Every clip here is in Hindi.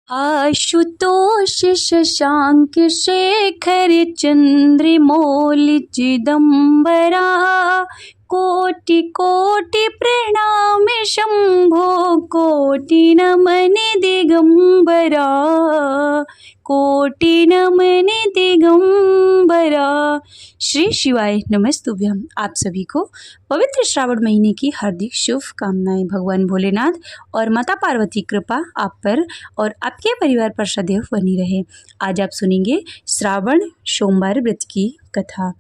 आशुतोष शशांक शेखर चंद्रमौलि चिदंबरा कोटि कोटि प्रणाम शंभो कोटि नमन दिगंबरा कोटि नमन दिगंबरा। श्री शिवाय नमस्तुभ्यम। आप सभी को पवित्र श्रावण महीने की हार्दिक शुभकामनाएं। भगवान भोलेनाथ और माता पार्वती कृपा आप पर और आपके परिवार पर सदैव बनी रहे। आज आप सुनेंगे श्रावण सोमवार व्रत की कथा।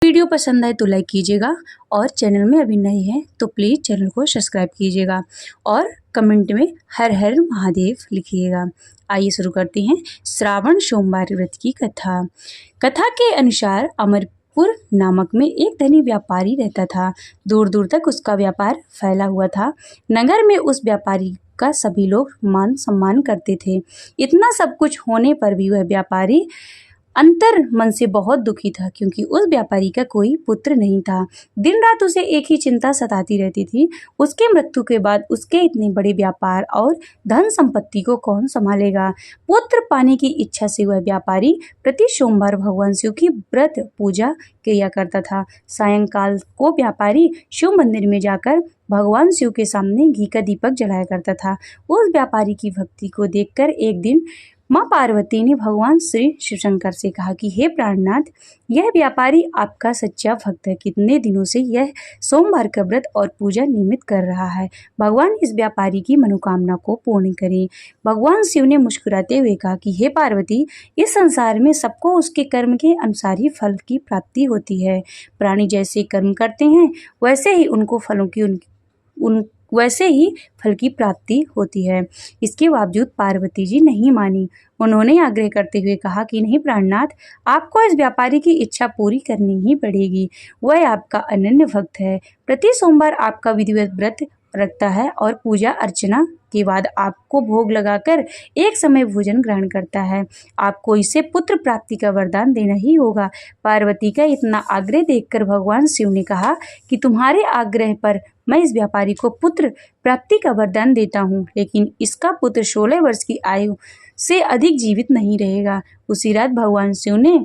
वीडियो पसंद आए तो लाइक कीजिएगा और चैनल में अभी नए हैं तो प्लीज़ चैनल को सब्सक्राइब कीजिएगा और कमेंट में हर हर महादेव लिखिएगा। आइए शुरू करते हैं श्रावण सोमवार व्रत की कथा। कथा के अनुसार अमरपुर नामक में एक धनी व्यापारी रहता था। दूर दूर तक उसका व्यापार फैला हुआ था। नगर में उस व्यापारी का सभी लोग मान सम्मान करते थे। इतना सब कुछ होने पर भी वह व्यापारी अंतर मन से बहुत दुखी था, क्योंकि उस व्यापारी का कोई पुत्र नहीं था। दिन रात उसे एक ही चिंता सताती रहती थी, उसके मृत्यु के बाद उसके इतने बड़े व्यापार और धन संपत्ति को कौन संभालेगा। पुत्र पाने की इच्छा से वह व्यापारी प्रति सोमवार भगवान शिव की व्रत पूजा किया करता था। सायंकाल को व्यापारी शिव मंदिर में जाकर भगवान शिव के सामने घी का दीपक जलाया करता था। उस व्यापारी की भक्ति को देखकर एक दिन माँ पार्वती ने भगवान श्री शिवशंकर से कहा कि हे प्राणनाथ, यह व्यापारी आपका सच्चा भक्त है। कितने दिनों से यह सोमवार का व्रत और पूजा नियमित कर रहा है। भगवान इस व्यापारी की मनोकामना को पूर्ण करें। भगवान शिव ने मुस्कुराते हुए कहा कि हे पार्वती, इस संसार में सबको उसके कर्म के अनुसार ही फल की प्राप्ति होती है। प्राणी जैसे कर्म करते हैं वैसे ही उनको फलों की वैसे ही फल की प्राप्ति होती है। इसके बावजूद पार्वती जी नहीं मानी। उन्होंने आग्रह करते हुए कहा कि नहीं प्राणनाथ, आपको इस व्यापारी की इच्छा पूरी करनी ही पड़ेगी। वह आपका अनन्य भक्त है। प्रति सोमवार आपका विधिवत व्रत रखता है और पूजा अर्चना के बाद आपको भोग लगाकर एक समय भोजन ग्रहण करता है। आपको इसे पुत्र प्राप्ति का वरदान देना ही होगा। पार्वती का इतना आग्रह देखकर भगवान शिव ने कहा कि तुम्हारे आग्रह पर मैं इस व्यापारी को पुत्र प्राप्ति का वरदान देता हूँ, लेकिन इसका पुत्र 16 वर्ष की आयु से अधिक जीवित नहीं रहेगा। उसी रात भगवान शिव ने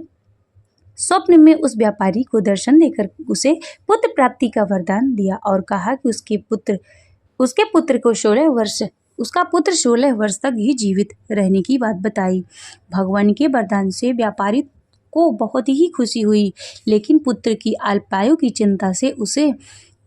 स्वप्न में उस व्यापारी को दर्शन देकर उसे पुत्र प्राप्ति का वरदान दिया और कहा कि उसके पुत्र को 16 वर्ष तक ही जीवित रहने की बात बताई। भगवान के वरदान से व्यापारी को बहुत ही खुशी हुई, लेकिन पुत्र की अल्पायु की चिंता से उसे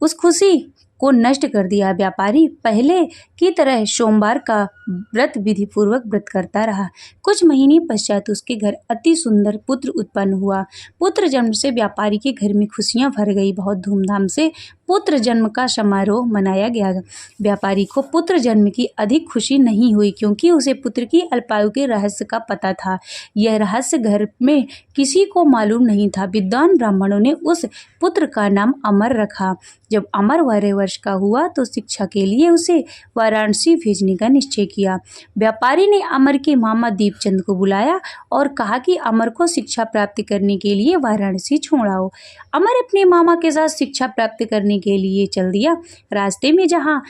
उस खुशी को नष्ट कर दिया। व्यापारी पहले की तरह सोमवार का व्रत विधि पूर्वक व्रत करता रहा। कुछ महीने पश्चात उसके घर अति सुंदर पुत्र उत्पन्न हुआ। पुत्र जन्म से व्यापारी के घर में खुशियां भर गई। बहुत धूमधाम से पुत्र जन्म का समारोह मनाया गया। व्यापारी को पुत्र जन्म की अधिक खुशी नहीं हुई, क्योंकि उसे पुत्र की अल्पायु के रहस्य का पता था। यह रहस्य घर में किसी को मालूम नहीं था। विद्वान ब्राह्मणों ने उस पुत्र का नाम अमर रखा। जब अमर 12 वर्ष का हुआ तो शिक्षा के लिए उसे वाराणसी भेजने का निश्चय किया। व्यापारी ने अमर के मामा दीपचंद को बुलाया और कहा कि अमर को शिक्षा प्राप्त करने के लिए वाराणसी छोड़ाओ। अमर अपने मामा के साथ शिक्षा प्राप्त करने के लिए चल दिया। रास्ते में जहाँ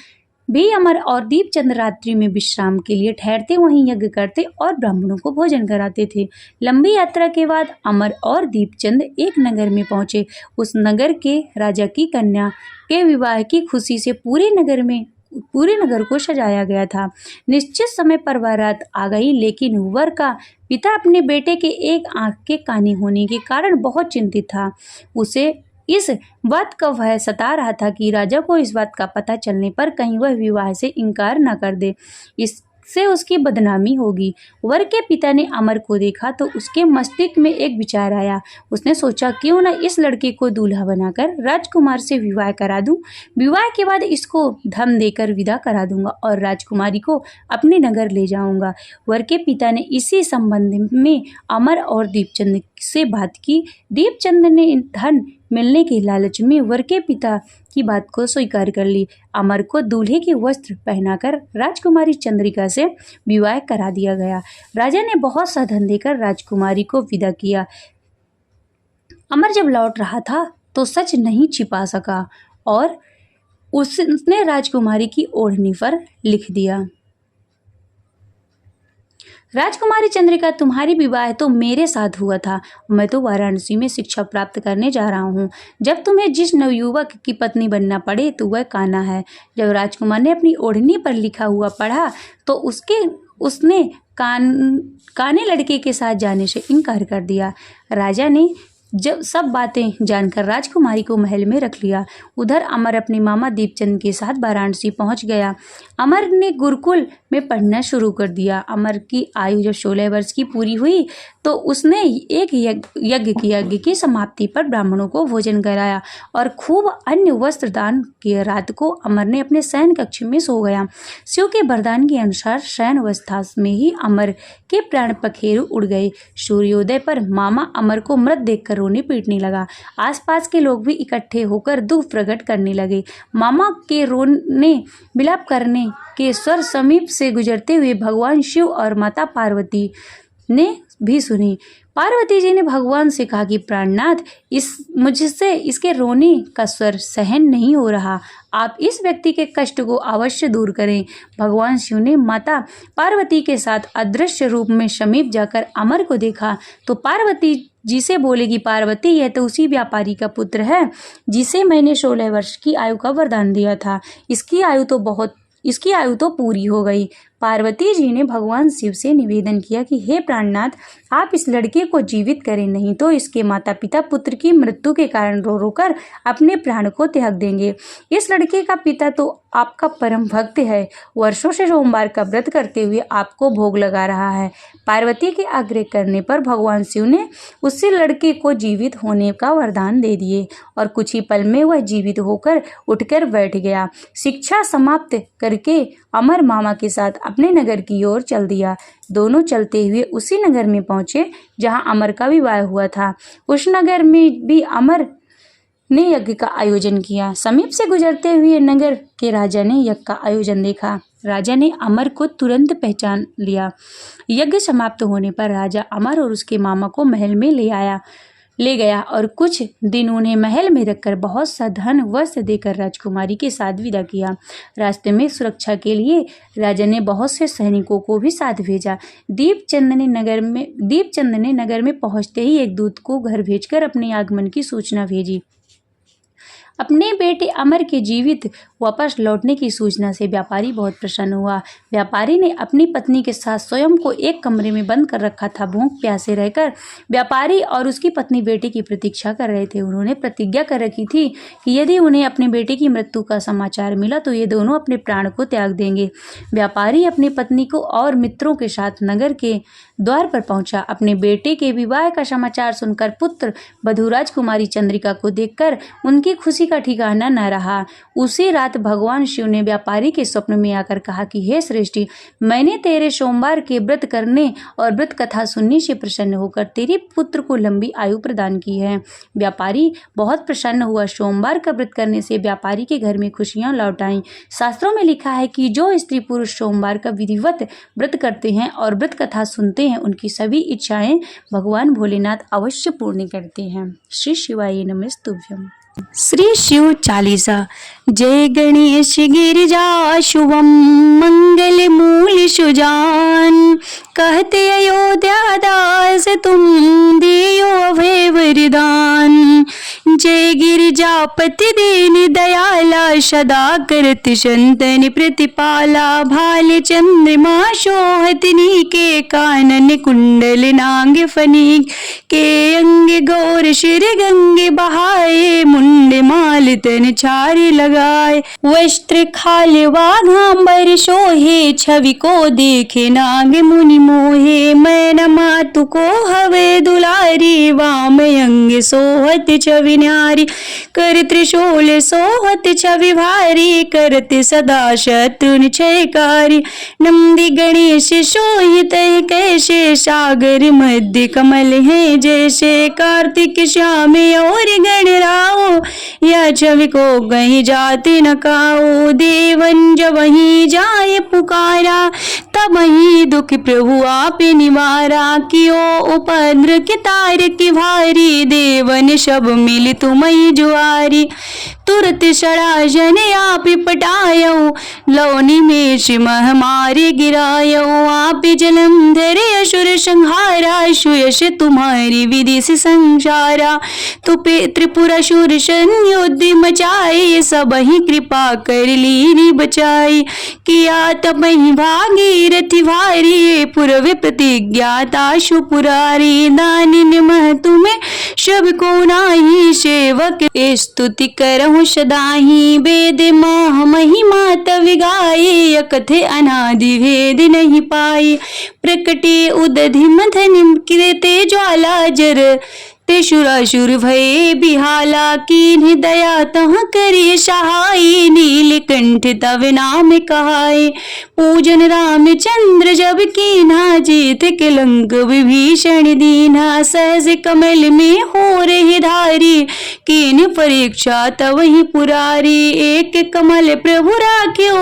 भी अमर और दीपचंद रात्रि में विश्राम के लिए ठहरते, वहीं यज्ञ करते और ब्राह्मणों को भोजन कराते थे। लंबी यात्रा के बाद अमर और दीपचंद एक नगर में पहुंचे। उस नगर के राजा की कन्या के विवाह की खुशी से पूरे नगर को सजाया गया था। निश्चित समय पर बारात आ गई, लेकिन वर का पिता अपने बेटे के एक आंख के काने होने के कारण बहुत चिंतित था। उसे इस बात का भय सता रहा था कि राजा को इस बात का पता चलने पर कहीं वह विवाह से इनकार न कर दे, इससे उसकी बदनामी होगी। वर के पिता ने अमर को देखा तो उसके मस्तिष्क में एक विचार आया। उसने सोचा, क्यों न इस लड़के को दूल्हा बनाकर राजकुमार से विवाह करा दूं। विवाह के बाद इसको धन देकर विदा करा दूंगा और राजकुमारी को अपने नगर ले जाऊंगा। वर के पिता ने इसी संबंध में अमर और दीपचंद से बात की। दीपचंद ने धन मिलने के लालच में वर के पिता की बात को स्वीकार कर ली। अमर को दूल्हे के वस्त्र पहनाकर राजकुमारी चंद्रिका से विवाह करा दिया गया। राजा ने बहुत सा धन देकर राजकुमारी को विदा किया। अमर जब लौट रहा था तो सच नहीं छिपा सका और उसने राजकुमारी की ओढ़नी पर लिख दिया, राजकुमारी चंद्रिका, तुम्हारी विवाह तो मेरे साथ हुआ था। मैं तो वाराणसी में शिक्षा प्राप्त करने जा रहा हूँ। जब तुम्हें जिस नवयुवक की पत्नी बनना पड़े तो वह कान्हा है। जब राजकुमार ने अपनी ओढ़नी पर लिखा हुआ पढ़ा तो उसने काने लड़के के साथ जाने से इनकार कर दिया। राजा ने जब सब बातें जानकर राजकुमारी को महल में रख लिया। उधर अमर अपने मामा दीपचंद के साथ वाराणसी पहुंच गया। अमर ने गुरुकुल में पढ़ना शुरू कर दिया। अमर की आयु जब 16 वर्ष की पूरी हुई तो उसने एक यज्ञ की समाप्ति पर ब्राह्मणों को भोजन कराया और खूब अन्य वस्त्र दान किए। रात को अमर ने अपने शयन कक्ष में सो गया। शिव के वरदान के अनुसार शयन अवस्था में ही अमर के प्राण पखेरु उड़ गए। सूर्योदय पर मामा अमर को मृत देखकर रोने पीटने लगा। आसपास के लोग भी इकट्ठे होकर दुख प्रकट करने लगे। मामा के रोने विलाप करने के स्वर समीप से गुजरते हुए भगवान शिव और माता पार्वती ने भी सुनी। पार्वती जी ने भगवान से कहा कि प्राणनाथ, मुझसे इसके रोने का स्वर सहन नहीं हो रहा। आप इस व्यक्ति के कष्ट को अवश्य दूर करें। भगवान शिव ने माता पार्वती के साथ अदृश्य रूप में समीप जाकर अमर को देखा तो पार्वती जी से बोले कि पार्वती, यह तो उसी व्यापारी का पुत्र है जिसे मैंने 16 वर्ष की आयु का वरदान दिया था। इसकी आयु तो पूरी हो गई। पार्वती जी ने भगवान शिव से निवेदन किया कि हे प्राणनाथ, आप इस लड़के को जीवित करें, नहीं तो इसके माता पिता पुत्र की मृत्यु के कारण रो रो कर अपने प्राण को त्याग देंगे। इस लड़के का पिता तो आपका परम भक्त है, वर्षों से सोमवार का व्रत करते हुए आपको भोग लगा रहा है। पार्वती के आग्रह करने पर भगवान शिव ने उसी लड़के को जीवित होने का वरदान दे दिए और कुछ ही पल में वह जीवित होकर उठकर बैठ गया। शिक्षा समाप्त करके अमर मामा के साथ अपने नगर की ओर चल दिया। दोनों चलते हुए उसी नगर में पहुंचे जहां अमर का विवाह हुआ था। उस नगर में भी अमर ने यज्ञ का आयोजन किया। समीप से गुजरते हुए नगर के राजा ने यज्ञ का आयोजन देखा। राजा ने अमर को तुरंत पहचान लिया। यज्ञ समाप्त होने पर राजा अमर और उसके मामा को महल में ले गया और कुछ दिन उन्हें महल में रखकर बहुत सा धन वस्त्र देकर राजकुमारी के साथ विदा किया। रास्ते में सुरक्षा के लिए राजा ने बहुत से सैनिकों को भी साथ भेजा। दीपचंद ने नगर में पहुंचते ही एक दूत को घर भेजकर अपने आगमन की सूचना भेजी। अपने बेटे अमर के जीवित वापस लौटने की सूचना से व्यापारी बहुत प्रसन्न हुआ। व्यापारी ने अपनी पत्नी के साथ स्वयं को एक कमरे में बंद कर रखा था। भूख प्यासे रहकर व्यापारी और उसकी पत्नी बेटे की प्रतीक्षा कर रहे थे। उन्होंने प्रतिज्ञा कर रखी थी कि यदि उन्हें अपने बेटे की मृत्यु का समाचार मिला तो ये दोनों अपने प्राण को त्याग देंगे। व्यापारी अपनी पत्नी को और मित्रों के साथ नगर के द्वार पर पहुंचा। अपने बेटे के विवाह का समाचार सुनकर पुत्र वधू राजकुमारी चंद्रिका को देखकर उनकी खुशी का ठिकाना न रहा। उसी रात भगवान शिव ने व्यापारी के स्वप्न में आकर कहा कि हे श्रेष्ठी, मैंने तेरे सोमवार के व्रत करने और व्रत कथा सुनने से प्रसन्न होकर तेरे पुत्र को लंबी आयु प्रदान की है। व्यापारी बहुत प्रसन्न हुआ। सोमवार का व्रत करने से व्यापारी के घर में खुशियां लौट आईं। शास्त्रों में लिखा है कि जो स्त्री पुरुष सोमवार का विधिवत व्रत करते हैं और व्रत कथा सुनते हैं, उनकी सभी इच्छाएं भगवान भोलेनाथ अवश्य पूर्ण करते हैं। श्री शिवाय नमस्तुभ्यम। श्री शिव चालीसा। जय गणेश गिरिजा शुभम मंगल मूल सुजान, कहते अयोध्या दास तुम दियो अभय वरदान। जय गिरिजापति दीन दयाला, सदा करत संतन प्रतिपाला। भाल चंद्रमा शोहत नीके, कानन कुंडल नाग फनीक। के अंग गौर शिर गंगे बहाए, मुंड माल तन छारी लगाए। वस्त्र खाल वाघांबर शोहे, छवि को देखे नाग मुनि मोहे। मैं मातु को हवे दुलारी, वाम अंग सोहत छवि न्यारी। कर त्रिशूल सोहत छवि भारी, करते सदा शत्रुन क्षयकारी। नंदी गणेश शोहित कैसे, सागर मध्य कमल है जैसे। कार्तिक श्याम और गणराओ, या छवि को कहीं जाते न काओ। देवन जब वहीं जाए पुकारा, तब वहीं दुख प्रभु आप निवारा। कियो उपद्र के तार की भारी, देवन सब मिल तुमई जुआरी। तुरत षड़ा जन आप पटायो, लो निमेष महामारी गिरायो। आप जलंधर असुर संहारा, सुयश तुम्हारी विधि से संसारा। तुपे त्रिपुरासुर संयुद्ध मचाए, सब ही कृपा कर लीनी बचाई। किया तपहि भागीरथी भारी, पूर्व प्रतिज्ञाता सुपुरारी। दानी निमह तुम्हें सब को नाही, सेवक स्तुति करहु सदाही। वेद माह महिमा तव गाये, अकथे अनादि भेद नहीं पाई। प्रकटे उदधि मथन कृते ज्वाला, जर सुरासुर भये बिहाला। कीन्ह दया तह करे सहाय, नीलकंठ तव नाम कहाय। पूजन रामचंद्र जब कीन्हा, जीत के लंक विभीषण दीन्हा। सहज कमल में हो रहे धारी, कीन्ह परीक्षा तव ही पुरारी। एक कमल प्रभु राख्यो,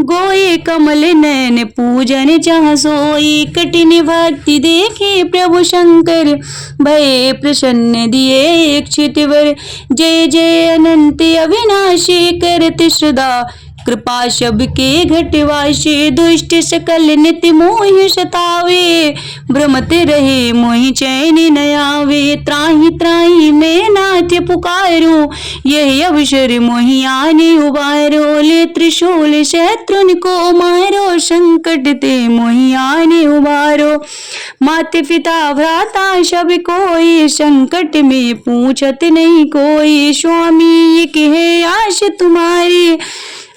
गोये कमल नयन पूजन जहाँ सोई। कठिन भक्ति देखे प्रभु शंकर, भये प्रसन्न दिए एक चितवर। जय जय अनंत अविनाशी, करत सदा कृपा सबके घटवासी। दुष्ट सकल नित्य मोहि सतावे, भ्रमत रहे मोहि चैन न आवे। त्राहि त्राहि मैं नाथ पुकारो, यही अवसर मोहि आने उबारो। ले त्रिशूल शत्रुन को मारो, संकट ते मोहि आने उबारो। माता पिता भ्राता सब कोई, संकट में पूछत नहीं कोई। स्वामी ये कहे आश तुम्हारी,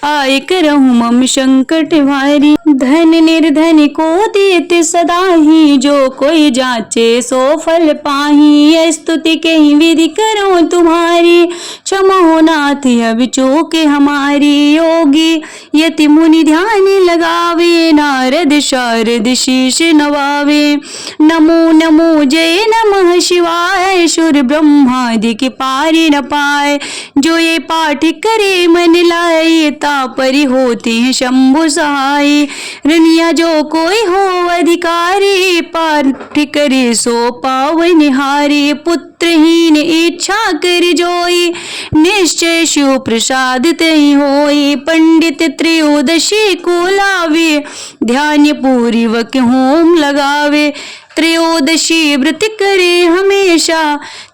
आय करहूँ मम संकट भारी। धन निर्धन को देते सदा ही, जो कोई जाचे सो फल पाही। स्तुति कहीं विधि करो तुम्हारी, क्षमा हो नाथ अब चूके हमारी। योगी यति मुनि ध्यान लगावे, नारद शारद शीश नवावे। नमो नमो जय नमः शिवाय, सुर ब्रह्मादि के पारी न पाए। जो ये पाठ करे मन लाए, परि होते हैं शंभु सहाय। रनिया जो कोई हो अधिकारी, पाठ करे सो पावन निहारी। पुत्रहीन इच्छा कर जोई, निश्चय शिव प्रसाद तहि होई। पंडित त्रयोदशी को लावे, ध्यान पूर्वक होम लगावे। त्रयोदशी व्रत करे हमेशा,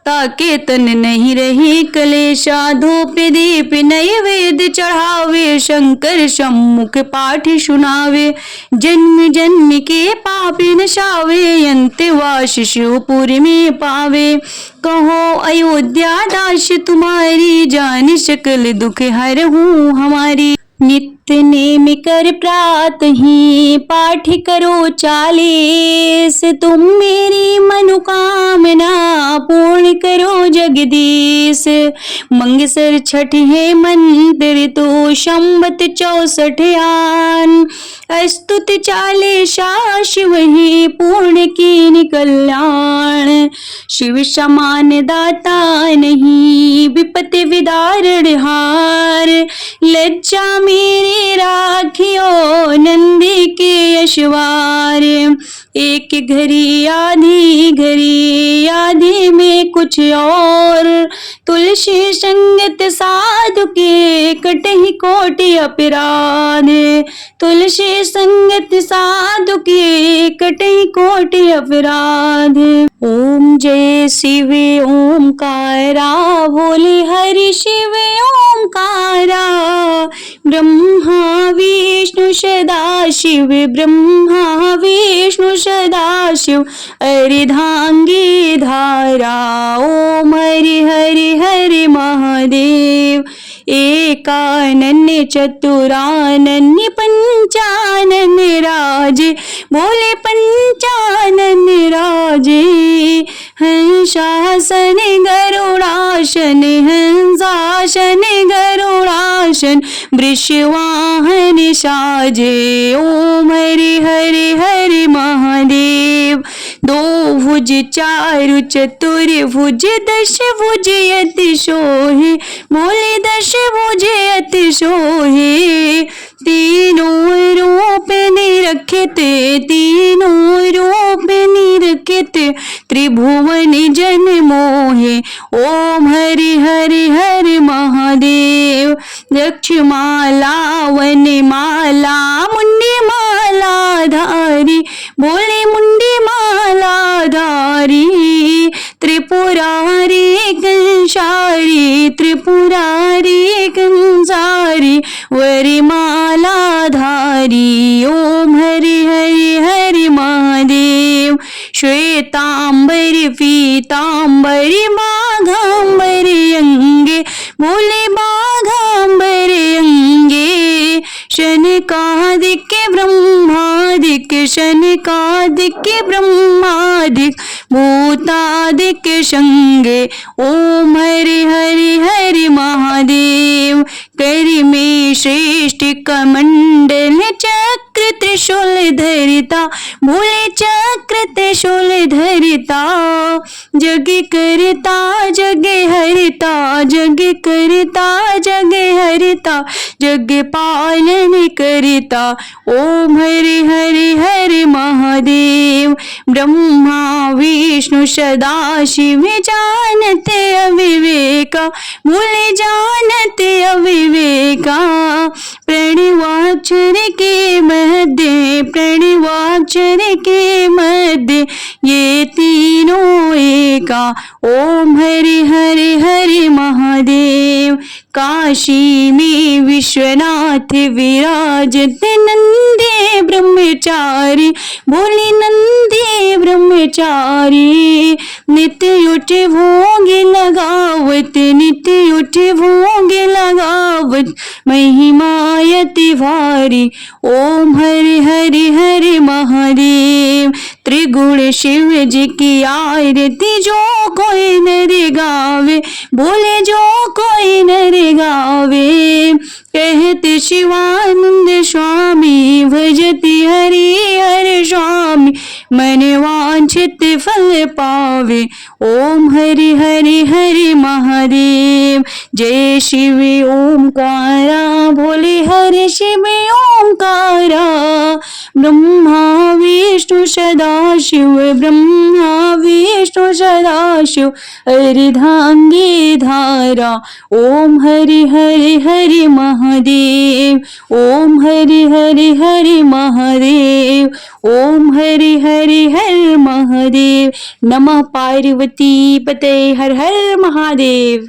ताके तन नहीं रही कलेशा। धूप दीप नैवेद चढ़ावे, शंकर सम्मुख पाठ सुनावे। जन्म जन्म के पाप नशावे, अंतवास शिवपुर में पावे। कहो अयोध्या दास तुम्हारी, जान सकल दुख हरहूँ हमारी। नित्य नेम कर प्रात ही, पाठ करो 40। तुम मेरी मनोकामना पूर्ण करो जगदीश। मंगसर छठ है मंत्र तो, संवत 64 आन। स्तुति 40 शिव ही, पूर्ण की कल्याण। शिव समान दाता नहीं, विपत्ति विदारण हार। लज्जा मेरी राखियो, नंदी के यशवार। एक घड़ी आधी घड़ी, आधी में कुछ और। तुलसी संगत साधु के, कटहि कोटि अपराध। तुलसी संगत साधु के, कटहि कोटि अपराध। ओम जय शिव ओमकारा, बोले हरि शिव ओमकारा। ब्रह्मा विष्णु सदा शिव, ब्रह्मा विष्णु सदा शिव। अर्धांगी धारा, ओम हरि हरि हरि महादेव। एकानन्य चतुरानन्य पंचानन राजे, बोले पंचानन राजे। हंसासन गरुड़ासन, हंसासन गरुड़ासन। वृषवाहन साजे, ओम हरि हरि हरि महादेव। 2 भुज 4 चतुर्भुज, 10 भुज अति सोहे, बोले 10 भुज अति सोहे। तीनों रूप निरखते, तीनों रूप निरखते। त्रिभुवन जन मोहे, ओम हरि हरि हरि महादेव। यक्षमाला वनमाला मुंडी माला धारी, बोले मुंडी माला धारी। त्रिपुरारी कंसारी, त्रिपुरारी कंसारी, वरिमाला धारी। ओम हरि हरि हरि महादेव। श्वेतांबरी पीतांबरी बाघांबरी अंगे, बोले बाघांबरी अंगे। शनकादिक ब्रह्मादिक, शनकादिक ब्रह्मादिक, भूतादिक संगे। ओम हरि हरि हरि महादेव। करि में श्रेष्ठ कमंडल चक्र त्रिशूल धरिता, भोले चक्र त्रिशूल धरिता। जग करता जग हरिता, जग करता जग हरिता, जग पालन करता। ओम हरि हरि हरि महादेव। ब्रह्मा विष्णु सदा शिव जानते अविवेका, भोले जानते अविवेका। प्रणवाक्षर के मध्य, प्रणवाक्षर के मध्य, ये तीनों एका। ओम हरि हरि हरि महादेव। काशी में विश्वनाथ विराजते, नंदे ब्रह्मचारी, बोले नंदे ब्रह्मचारी। नित्य उठे भोग लगावत, नित्य उठे भोग लगावत, महिमायति भारी। ओम हरि हरि हरि महादेव। त्रिगुण शिव जी की आरती जो कोई नर गावे, बोले जो कोई नर गावे। कहते शिवानंद स्वामी, भजति हरि हर स्वामी, मन वांछित फल पावे। ओम हरि हरि हरि महादेव। जय शिव ओंकारा, भोले हरि शिव ओंकारा। ब्रह्मा विष्णु सदाशिव, ब्रह्मा विष्णु सदाशिव, अर्धांगी धारा। ओम हरि हरि हरि महादेव। ओम हरि हरि हरि महादेव। ओम हरि हरि हर महादेव। नमः पार्वती पते, हर हर महादेव।